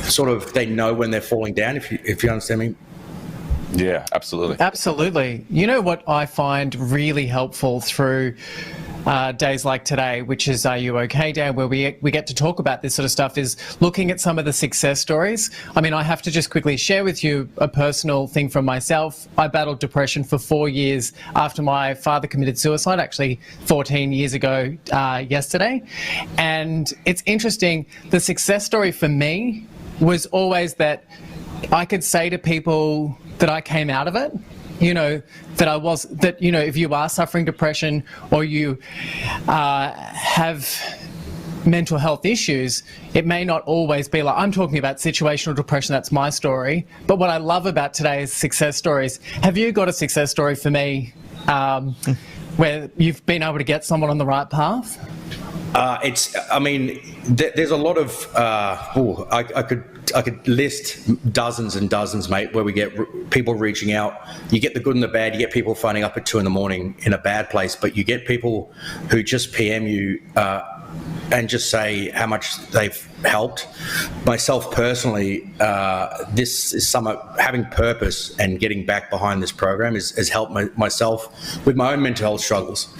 sort of they know when they're falling down, if you understand me. Yeah, absolutely. Absolutely. You know what I find really helpful through days like today, which is Are You OK Day, where we get to talk about this sort of stuff, is looking at some of the success stories. I mean, I have to just quickly share with you a personal thing from myself. I battled depression for 4 years after my father committed suicide, actually 14 years ago yesterday. And it's interesting, the success story for me was always that I could say to people that I came out of it. You know, if you are suffering depression or you have mental health issues, it may not always be like, I'm talking about situational depression, that's my story. But what I love about today is success stories. Have you got a success story for me where you've been able to get someone on the right path? There's a lot of, I could list dozens and dozens, mate, where we get people reaching out. You get the good and the bad. You get people phoning up at 2 a.m. in a bad place, but you get people who just PM you and just say how much they've helped. Myself personally, this is having purpose and getting back behind this program has helped myself with my own mental health struggles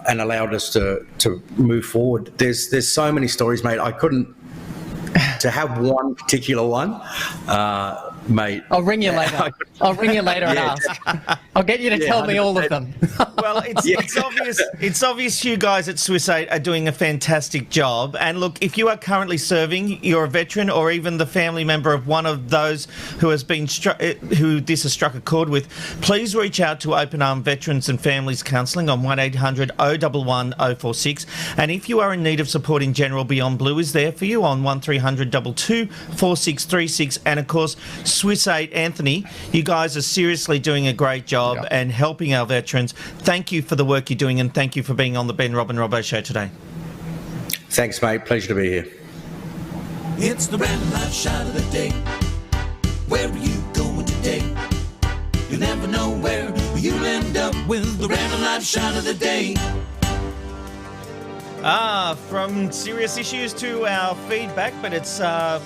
and allowed us to move forward. There's so many stories, mate. I couldn't to have one particular one, mate. I'll ring you later. I'll ring you later and ask. I'll get you to tell me all of them. Well, it's obvious you guys at Swiss 8 are doing a fantastic job. And look, if you are currently serving, you're a veteran or even the family member of one of those who has been who this has struck a chord with, please reach out to Open Arm Veterans and Families Counselling on 1800 011 046. And if you are in need of support in general, Beyond Blue is there for you on 1300 22 4636. And of course, Swiss 8, Anthony, you guys are seriously doing a great job and helping our veterans. Thank you for the work you're doing, and thank you for being on the Ben, Rob and Robbo show today. Thanks, mate. Pleasure to be here. It's the random life shot of the day. Where are you going today? You'll never know where you'll end up with the random life shot of the day. From serious issues to our feedback, but it's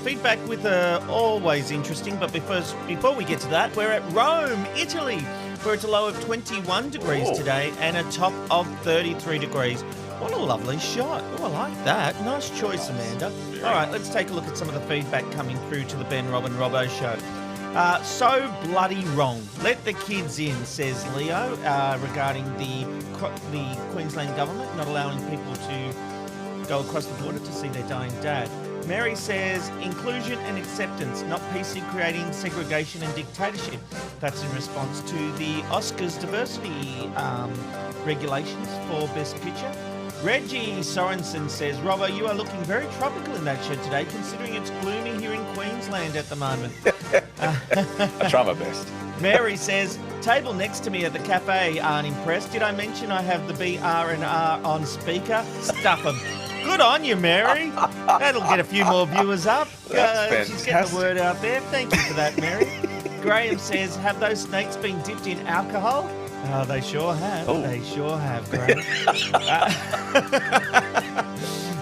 feedback with always interesting. But before we get to that, we're at Rome, Italy, where it's a low of 21 degrees today and a top of 33 degrees. What a lovely shot. Oh, I like that. Nice choice, Amanda. All right, let's take a look at some of the feedback coming through to the Ben, Rob and Robbo show. So bloody wrong. Let the kids in, says Leo, regarding the Queensland government not allowing people to go across the border to see their dying dad. Mary says inclusion and acceptance, not PC creating segregation and dictatorship. That's in response to the Oscars diversity regulations for Best Picture. Reggie Sorensen says, Robbo, you are looking very tropical in that shirt today, considering it's gloomy here in Queensland at the moment. I try my best. Mary says, table next to me at the cafe aren't impressed. Did I mention I have the BR&R on speaker? Stuff them. Good on you, Mary. That'll get a few more viewers up. She's getting the word out there. Thank you for that, Mary. Graham says, have those snakes been dipped in alcohol? Oh, they sure have. Oh. They sure have, Graham.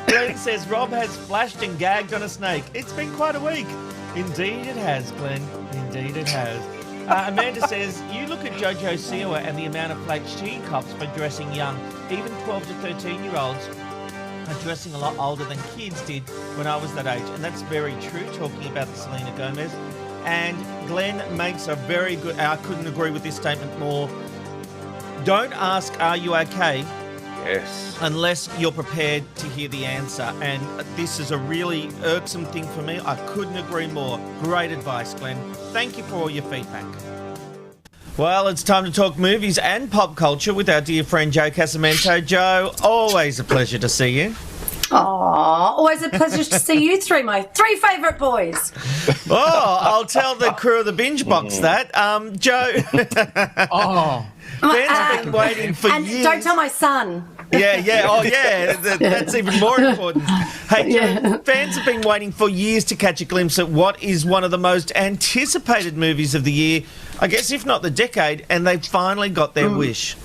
Glenn says, Rob has flashed and gagged on a snake. It's been quite a week. Indeed it has, Glenn. Indeed it has. Amanda says, you look at Jojo Siwa and the amount of flagged she cops for dressing young. Even 12 to 13-year-olds are dressing a lot older than kids did when I was that age. And that's very true, talking about the Selena Gomez. And Glenn makes a very good, I couldn't agree with this statement more. Don't ask, are you okay? Yes. Unless you're prepared to hear the answer. And this is a really irksome thing for me. I couldn't agree more. Great advice, Glenn. Thank you for all your feedback. Well, it's time to talk movies and pop culture with our dear friend Joe Casamento. Joe, always a pleasure to see you. Oh, always a pleasure to see you three, my three favourite boys. Oh, I'll tell the crew of the Binge Box that. Joe. Oh. Ben's been waiting for and years. don't tell my son. Yeah. Oh, yeah. That's even more important. Hey, Joe, fans have been waiting for years to catch a glimpse at what is one of the most anticipated movies of the year, I guess, if not the decade, and they've finally got their wish.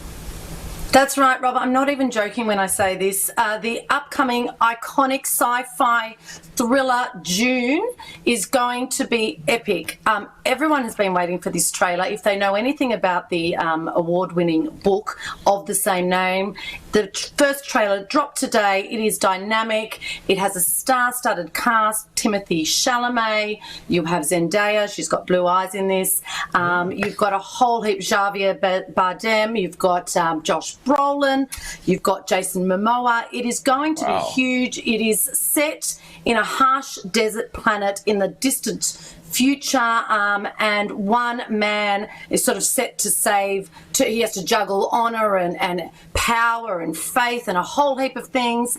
That's right, Robert. I'm not even joking when I say this. The upcoming iconic sci-fi thriller June is going to be epic. Everyone has been waiting for this trailer. If they know anything about the award-winning book of the same name, the first trailer dropped today. It is dynamic. It has a star-studded cast. Timothée Chalamet. You have Zendaya. She's got blue eyes in this. You've got a whole heap. Javier Bardem. You've got Josh Brolin. You've got Jason Momoa. It is going to be huge. It is set in a harsh desert planet in the distant future, and one man is sort of set to save. He has to juggle honour and power and faith and a whole heap of things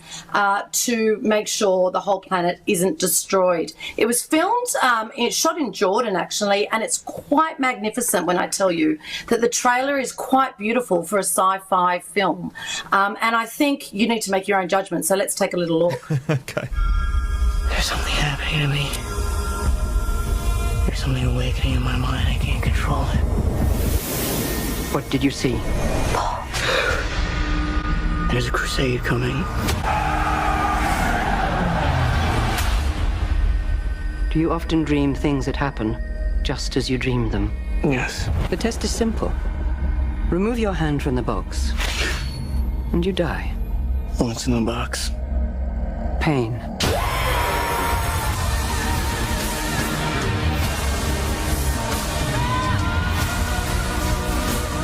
to make sure the whole planet isn't destroyed. It was filmed, it's shot in Jordan actually, and it's quite magnificent when I tell you that the trailer is quite beautiful for a sci-fi film. And I think you need to make your own judgment, so let's take a little look. Okay. There's something happening to me. There's something awakening in my mind. I can't control it. What did you see? There's a crusade coming. Do you often dream things that happen just as you dreamed them? Yes. The test is simple. Remove your hand from the box, and you die. What's in the box? Pain.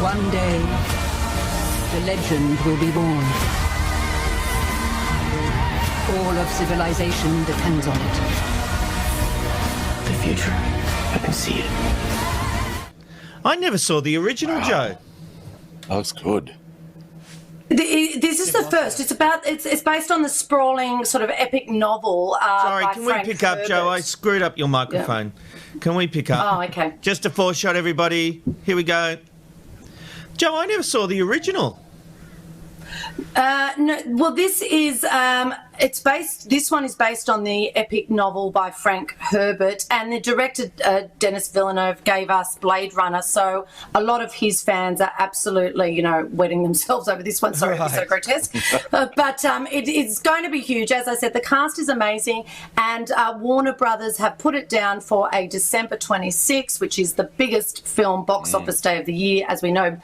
One day, the legend will be born. All of civilization depends on it. The future. I can see it. I never saw the original, Joe. That looks good. This is the first. It's based on the sprawling sort of epic novel. Sorry, by can Frank we pick up, Herbert. Joe? I screwed up your microphone. Yeah. Can we pick up? Oh, okay. Just a foreshot, everybody. Here we go. Joe, I never saw the original. No, well, this is this one is based on the epic novel by Frank Herbert, and the director Denis Villeneuve gave us Blade Runner, so a lot of his fans are absolutely, wetting themselves over this one. Sorry, it's so grotesque. But it's going to be huge. As I said, the cast is amazing, and Warner Brothers have put it down for a December 26, which is the biggest film box office day of the year, as we know,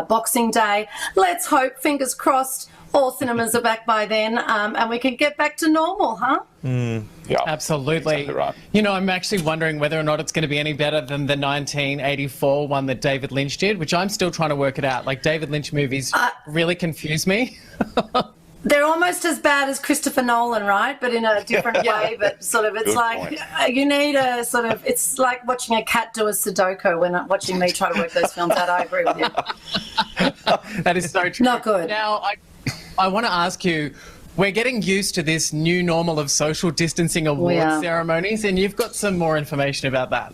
Boxing Day. Let's hope, fingers crossed, all cinemas are back by then, and we can get back to normal, huh? Yeah, absolutely. Exactly right. I'm actually wondering whether or not it's going to be any better than the 1984 one that David Lynch did, which I'm still trying to work it out. Like, David Lynch movies really confuse me. They're almost as bad as Christopher Nolan, right? But in a different way. But sort of, it's Good like point. You need a sort of. It's like watching a cat do a Sudoku when watching me try to work those films out. I agree with you. That is so true. Not good. Now, I want to ask you, we're getting used to this new normal of social distancing award ceremonies, and you've got some more information about that.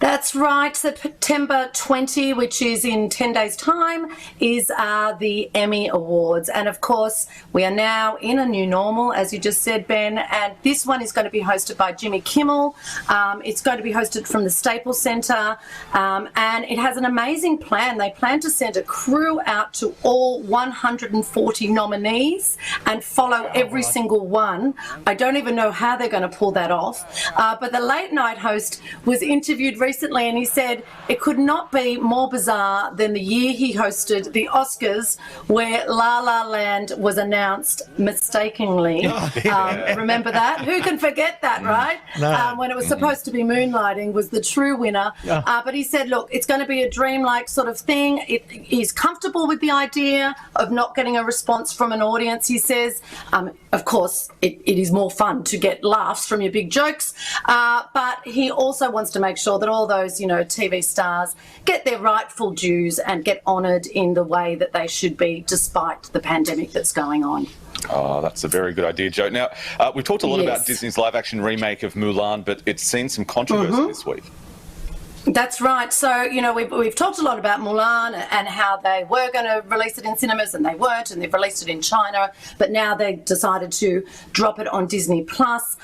That's right. September 20, which is in 10 days' time, is the Emmy Awards. And, of course, we are now in a new normal, as you just said, Ben, and this one is going to be hosted by Jimmy Kimmel. It's going to be hosted from the Staples Center, and it has an amazing plan. They plan to send a crew out to all 140 nominees and follow every single one. I don't even know how they're going to pull that off. But the late-night host was interviewed recently, and he said it could not be more bizarre than the year he hosted the Oscars, where La La Land was announced mistakenly. Remember that? Who can forget that, right? No. When it was supposed to be Moonlighting was the true winner. But he said, look, it's going to be a dreamlike sort of thing. He's comfortable with the idea of not getting a response from an audience, he says. Of course, it is more fun to get laughs from your big jokes, but he also wants to make sure that all those, TV stars get their rightful dues and get honoured in the way that they should be, despite the pandemic that's going on. Oh, that's a very good idea, Joe. Now, we've talked a lot about Disney's live-action remake of Mulan, but it's seen some controversy this week. That's right. So, we've talked a lot about Mulan and how they were going to release it in cinemas and they weren't, and they've released it in China, but now they decided to drop it on Disney Plus,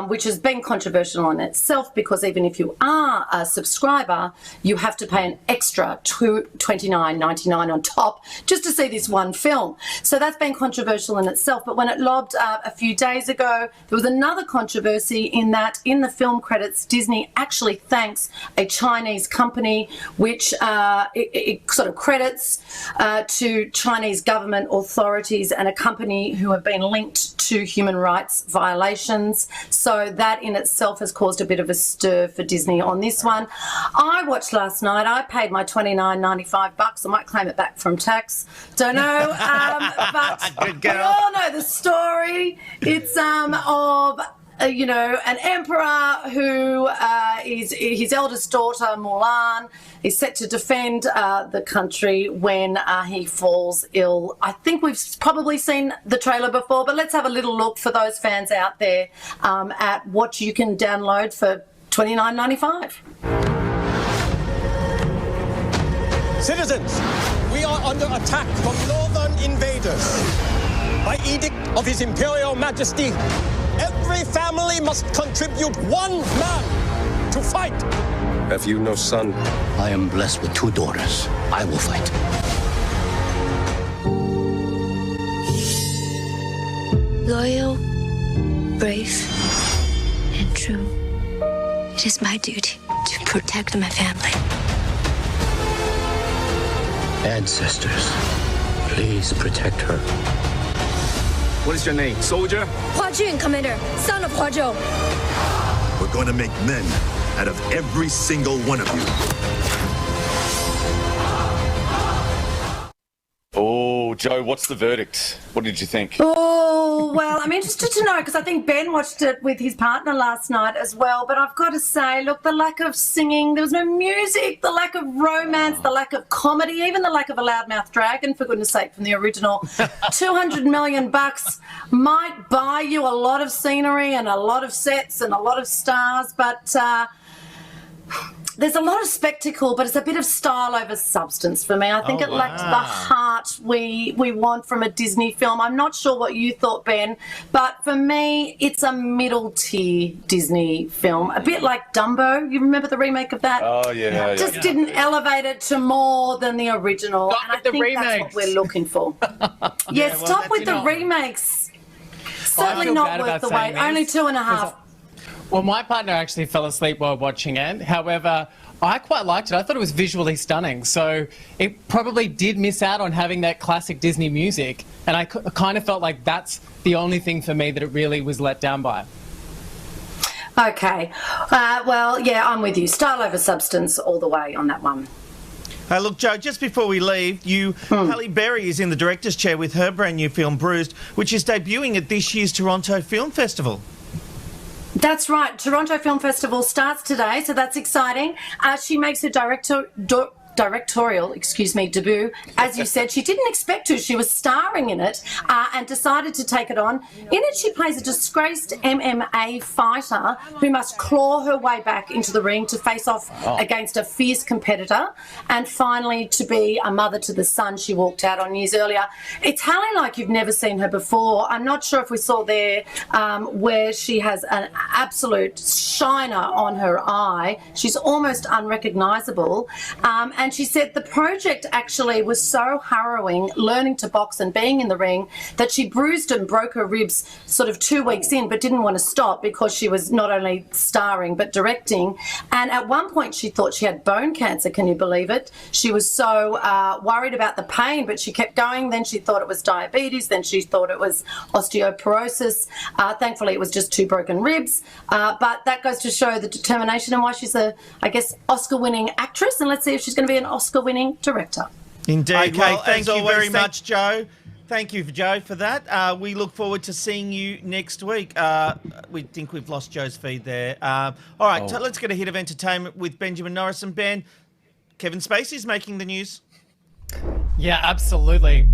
which has been controversial in itself because even if you are a subscriber, you have to pay an extra $29.99 on top just to see this one film. So that's been controversial in itself. But when it lobbed a few days ago, there was another controversy in that in the film credits, Disney actually thanks a Chinese company, which it sort of credits to Chinese government authorities and a company who have been linked to human rights violations. So that in itself has caused a bit of a stir for Disney on this one. I watched last night. I paid my $29.95. I might claim it back from tax. Don't know. But we all know the story. It's of an emperor who is his eldest daughter, Mulan, is set to defend the country when he falls ill. I think we've probably seen the trailer before, but let's have a little look for those fans out there at what you can download for $29.95. Citizens, we are under attack from northern invaders. By edict of His Imperial Majesty, every family must contribute one man to fight. Have you no son? I am blessed with 2 daughters. I will fight. Loyal, brave, and true. It is my duty to protect my family. Ancestors, please protect her. What is your name, soldier? Hua Jun, Commander, son of Hua Zhou. We're going to make men out of every single one of you. Oh, Joe, what's the verdict? What did you think? Oh, well, I'm interested to know because I think Ben watched it with his partner last night as well. But I've got to say, look, the lack of singing, there was no music, the lack of romance, the lack of comedy, even the lack of a loudmouth dragon, for goodness sake, from the original. $200 million might buy you a lot of scenery and a lot of sets and a lot of stars, but there's a lot of spectacle, but it's a bit of style over substance for me. I think it lacked the heart we want from a Disney film. I'm not sure what you thought, Ben, but for me, it's a middle-tier Disney film. A bit like Dumbo. You remember the remake of that? Oh, yeah. Just didn't elevate it to more than the original. Stop and I with the think remakes. that's what we're looking for. Stop with the remakes. Certainly not worth the wait. Only 2.5. Well, my partner actually fell asleep while watching it. However, I quite liked it. I thought it was visually stunning. So it probably did miss out on having that classic Disney music. And I kind of felt like that's the only thing for me that it really was let down by. Okay. I'm with you. Style over substance all the way on that one. Look, Joe, just before we leave, Halle Berry is in the director's chair with her brand new film, Bruised, which is debuting at this year's Toronto Film Festival. That's right. Toronto Film Festival starts today, so that's exciting. She makes her directorial debut. As you said, she didn't expect to. She was starring in it and decided to take it on. In it, she plays a disgraced MMA fighter who must claw her way back into the ring to face off against a fierce competitor, and finally to be a mother to the son she walked out on years earlier. It's Halle like you've never seen her before. I'm not sure if we saw there where she has an absolute shiner on her eye. She's almost unrecognisable. And she said the project actually was so harrowing, learning to box and being in the ring, that she bruised and broke her ribs sort of 2 weeks in, but didn't want to stop because she was not only starring but directing. And at one point she thought she had bone cancer. Can you believe it? She was so worried about the pain, but she kept going. Then she thought it was diabetes. Then she thought it was osteoporosis. Thankfully, it was just 2 broken ribs. But that goes to show the determination and why she's a, Oscar-winning actress. And let's see if she's going to be an Oscar-winning director. Indeed. Okay, Well, thank you very much, Joe. Thank you, Joe, for that. We look forward to seeing you next week. We think we've lost Joe's feed there. All right, so let's get a hit of entertainment with Benjamin Norris and Ben. Kevin Spacey's making the news. Yeah, absolutely.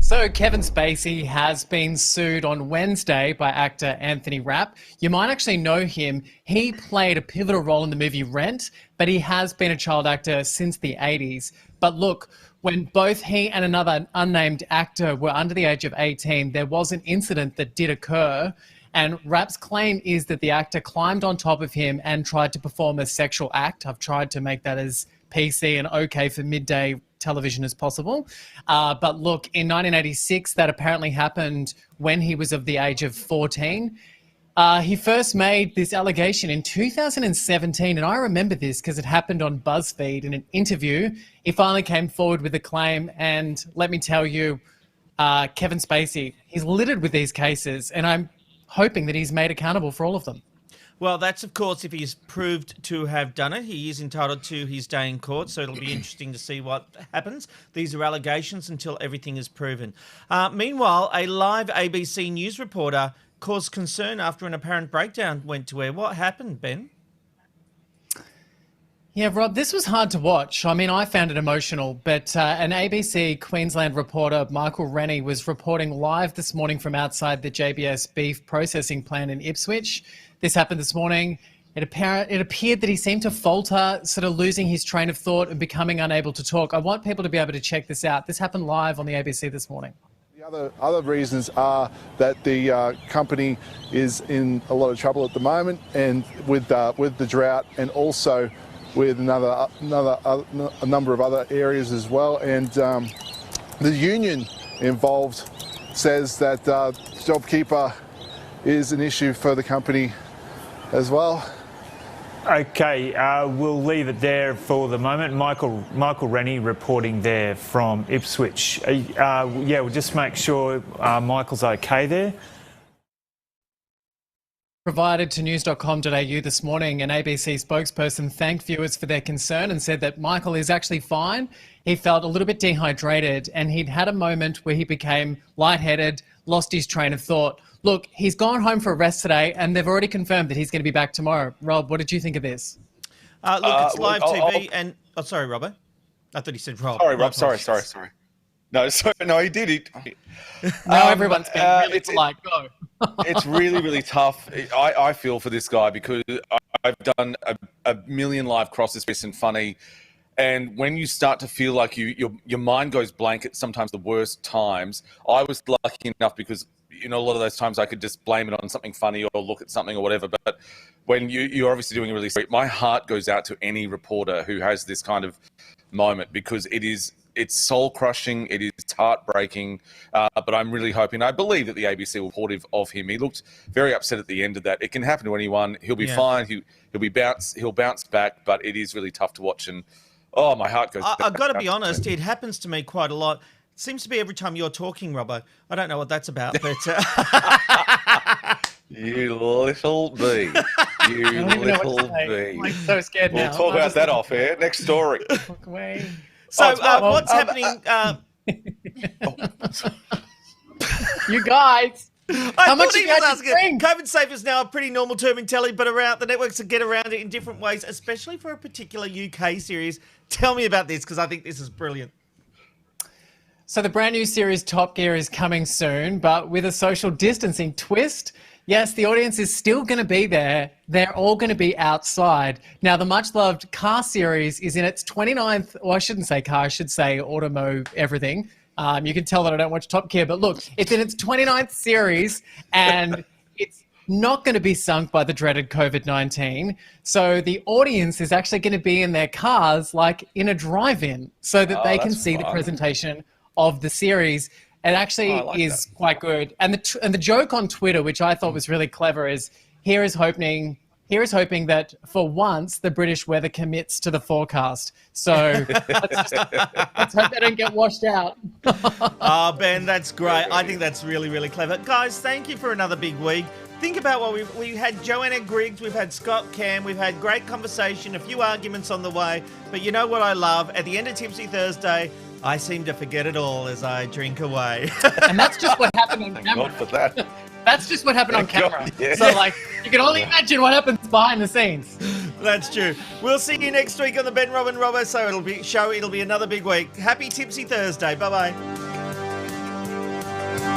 So Kevin Spacey has been sued on Wednesday by actor Anthony Rapp. You might actually know him. He played a pivotal role in the movie Rent, but he has been a child actor since the 80s. But look, when both he and another unnamed actor were under the age of 18, there was an incident that did occur. And Rapp's claim is that the actor climbed on top of him and tried to perform a sexual act. I've tried to make that as PC and okay for midday television as possible. But look, in 1986, that apparently happened when he was of the age of 14. He first made this allegation in 2017, and I remember this because it happened on BuzzFeed in an interview. He finally came forward with a claim, and let me tell you, Kevin Spacey, he's littered with these cases, and I'm hoping that he's made accountable for all of them. Well, that's, of course, if he's proved to have done it. He is entitled to his day in court, so it'll be interesting to see what happens. These are allegations until everything is proven. Meanwhile, a live ABC News reporter caused concern after an apparent breakdown went to air. What happened, Ben? Yeah, Rob, this was hard to watch. I mean, I found it emotional, but an ABC Queensland reporter, Michael Rennie, was reporting live this morning from outside the JBS beef processing plant in Ipswich. This happened this morning. It appeared that he seemed to falter, sort of losing his train of thought and becoming unable to talk. I want people to be able to check this out. This happened live on the ABC this morning. The other reasons are that the company is in a lot of trouble at the moment, and with the drought, and also with a number of other areas as well. And the union involved says that JobKeeper is an issue for the company as well. Okay, we'll leave it there for the moment. Michael Rennie reporting there from Ipswich. Yeah, we'll just make sure Michael's okay there. Provided to news.com.au this morning, an ABC spokesperson thanked viewers for their concern and said that Michael is actually fine. He felt a little bit dehydrated and he'd had a moment where he became lightheaded, lost his train of thought. Look, he's gone home for a rest today and they've already confirmed that he's going to be back tomorrow. Rob, what did you think of this? Look, it's live TV and... Oh, sorry, Robbo. I thought he said Rob. Sorry, Rob. Sorry. No, he did it. Now everyone's been really polite. Go. It's really, really tough. I feel for this guy because I've done a million live crosses, and funny. And when you start to feel like your mind goes blank at sometimes the worst times, I was lucky enough because, a lot of those times I could just blame it on something funny or look at something or whatever. But when you're obviously doing a really great, my heart goes out to any reporter who has this kind of moment because it's soul-crushing, it is heartbreaking, but I'm really hoping, I believe that the ABC will be supportive of him. He looked very upset at the end of that. It can happen to anyone. He'll be fine. He'll bounce back, but it is really tough to watch. And, my heart goes out. I've got to be honest, it happens to me quite a lot. It seems to be every time you're talking, Robbo. I don't know what that's about, but... You little bee. You little bee. I'm so scared now. We'll talk about that off air. Next story. Walk away. So what's happening? You guys, how much you guys drink? COVID safe is now a pretty normal term in telly, but the networks get around it in different ways, especially for a particular UK series. Tell me about this because I think this is brilliant. So the brand new series Top Gear is coming soon, but with a social distancing twist. Yes, the audience is still going to be there. They're all going to be outside. Now, the much-loved Car series is in its 29th... Well, I shouldn't say car. I should say Automo everything. You can tell that I don't watch Top Gear. But look, it's in its 29th series, and it's not going to be sunk by the dreaded COVID-19. So the audience is actually going to be in their cars, like in a drive-in, so that they can see the presentation of the series. It actually is quite good. And the joke on Twitter, which I thought was really clever, is here is hoping that for once the British weather commits to the forecast. So let's hope they don't get washed out. Ben, that's great. I think that's really, really clever. Guys, thank you for another big week. Think about what we had Joanna Griggs, we've had Scott Cam, we've had great conversation, a few arguments on the way. But you know what I love? At the end of Tipsy Thursday, I seem to forget it all as I drink away. And that's just what happened on camera. God for that. That's just what happened on camera. Yeah. So, you can only imagine what happens behind the scenes. That's true. We'll see you next week on the Ben, Rob and Robbo It'll be another big week. Happy Tipsy Thursday. Bye-bye.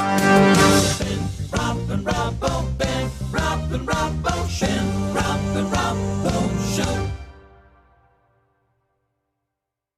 Ben, Rob and Robbo Show.